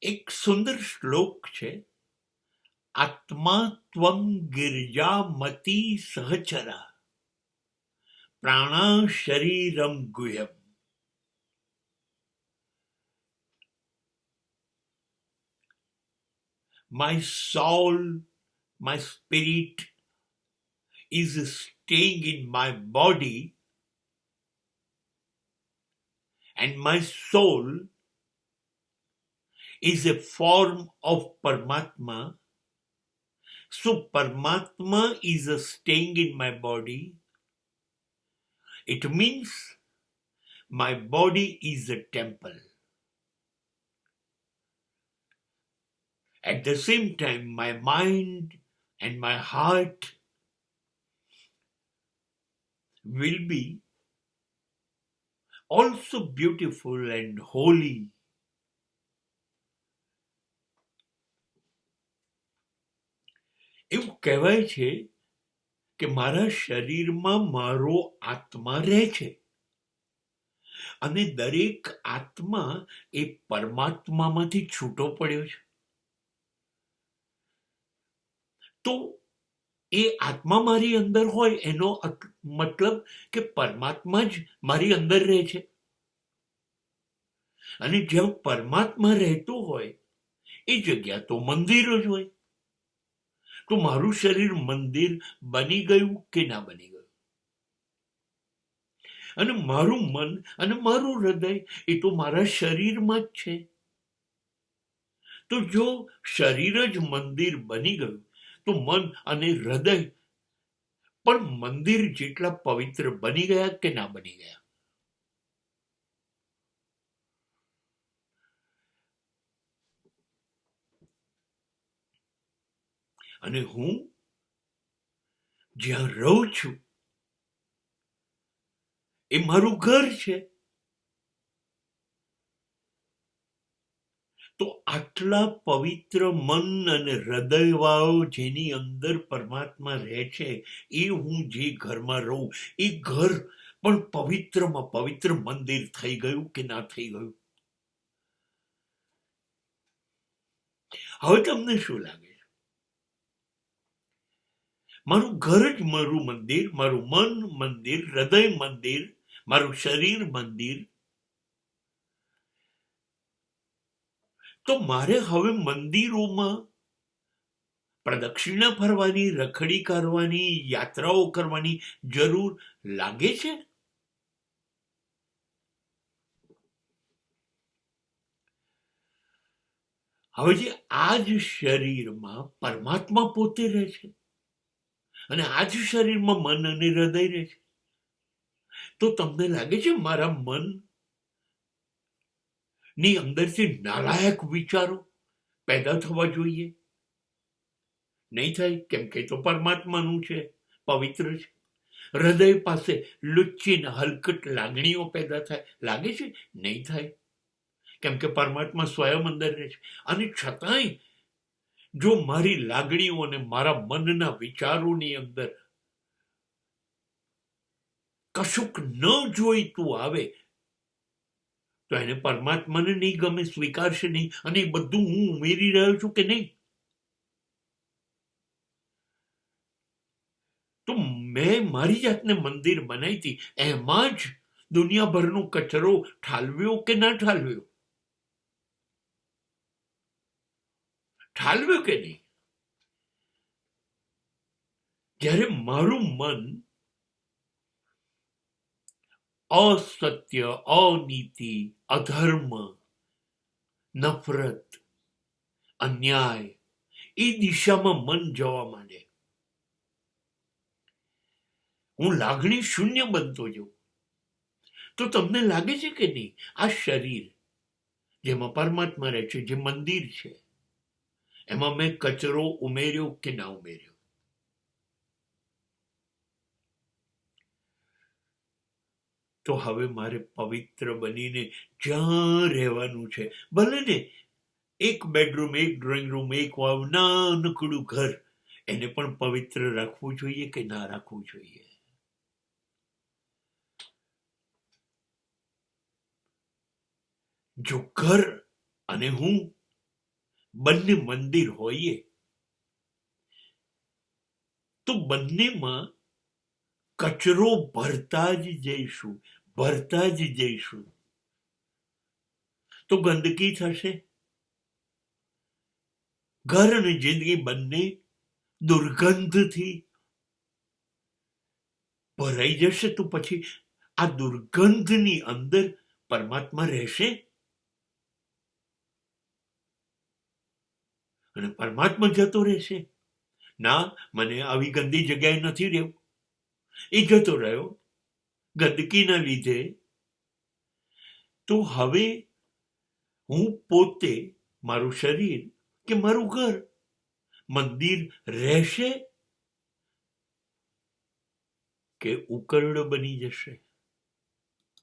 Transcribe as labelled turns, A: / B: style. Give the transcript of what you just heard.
A: એક સુંદર શ્લોક છે, આત્મા ત્વં ગિરજામતી સહચરા પ્રાણા શરીરમ ગુહ્યમ. My soul, my spirit is staying in my body, and my soul is a form of Paramatma. So Paramatma is staying in my body. It means my body is a temple. At the same time, my mind and my heart will be also beautiful and holy. એવું કહેવાય છે કે મારા શરીરમાં મારો આત્મા રહે છે અને દરેક આત્મા એ પરમાત્મામાંથી છૂટો પડ્યો છે. તો એ આત્મા મારી અંદર હોય એનો મતલબ કે પરમાત્મા જ મારી અંદર રહે છે, અને જ્યાં પરમાત્મા રહેતો હોય એ જગ્યા તો મંદિર જ હોય. તો મારું શરીર મંદિર બની ગયું કે ના બની ગયું? અને મારું મન અને મારું હૃદય એ તો મારા શરીરમાં જ છે. તો જો શરીર જ મંદિર બની ગયું તો મન અને હૃદય પણ મંદિર જેટલા પવિત્ર બની ગયા કે ના બની ગયા? અને હું જ્યાં રહું છું એ મારું ઘર છે. તો આટલા પવિત્ર મન અને હૃદયવાળો જેની અંદર પરમાત્મા રહે છે, એ હું જે ઘરમાં રહું એ ઘર પણ પવિત્રમાં પવિત્ર મંદિર થઈ ગયું કે ના થઈ ગયું? હવે તમને શું લાગે? મારું ઘર જ મારું મંદિર, મારું મન મંદિર, હૃદય મંદિર, મારું શરીર મંદિર. તો મારે હવે મંદિરોમાં પ્રદક્ષિણા ફરવાની, રખડી કરવાની, યાત્રાઓ કરવાની જરૂર લાગે છે? હવે જે આ જ શરીરમાં પરમાત્મા પોતે રહે છે અને આ જ શરીરમાં મન અને હૃદય રહે છે, તો તમને લાગે છે મારા મન ની અંદરથી નાલાયક વિચારો પેદા થવા જોઈએ? નહીં થાય, કેમ કે તો પરમાત્માનું છે, પવિત્ર છે. હૃદય પાસે લુચ્ચી ને હલકટ લાગણીઓ પેદા થાય, લાગે છે? નહીં થાય, કેમ કે પરમાત્મા સ્વયં અંદર રહે છે. અને છતાંય જો મારી લાગણીઓ અને મારા મનના વિચારોની અંદર કશુંક ન જોઈતું આવે તો એને પરમાત્માને નહીં ગમે, સ્વીકારશે નહીં. અને એ બધું હું ઉમેરી રહ્યો છું કે નહીં? તો મેં મારી જાતને મંદિર બનાવી હતી, એમાં જ દુનિયાભરનો કચરો ઠાલવ્યો કે ના ઠાલવ્યો? ઠાલવ્યો કે નહીં? જ્યારે મારું મન અસત્ય, અનીતિ, અધર્મ, નફરત, અન્યાય એ દિશામાં મન જવા માંડે, હું લાગણી શૂન્ય બનતો જાઉં, તો તમને લાગે છે કે નહીં આ શરીર જેમાં પરમાત્મા રહે છે, જે મંદિર છે, એમાં મેં કચરો ઉમેર્યો કે ના ઉમેર્યો? તો હવે મારે પવિત્ર બનીને જ્યાં રહેવાનું છે, ભલે ને એક બેડરૂમ, એક ડ્રોઈંગ રૂમ, એક નાનકડું ઘર, એને પણ પવિત્ર રાખવું જોઈએ કે ના રાખવું જોઈએ? જો ઘર અને હું બંને મંદિર હોઈએ તો બંનેમાં કચરો ભરતા જ જઈશું તો ગંદકી થશે. ઘર અને જિંદગી બંને દુર્ગંધથી ભરાઈ જશે તો પછી આ દુર્ગંધની અંદર પરમાત્મા રહેશે અને પરમાત્મા જતો રહેશે? ના, મને આવી ગંદી જગ્યાએ નથી રહેવું. એ જતો રહ્યો ગંદકીના લીધે. તો હવે હું પોતે, મારું શરીર કે મારું ઘર મંદિર રહેશે કે ઉકરડો બની જશે?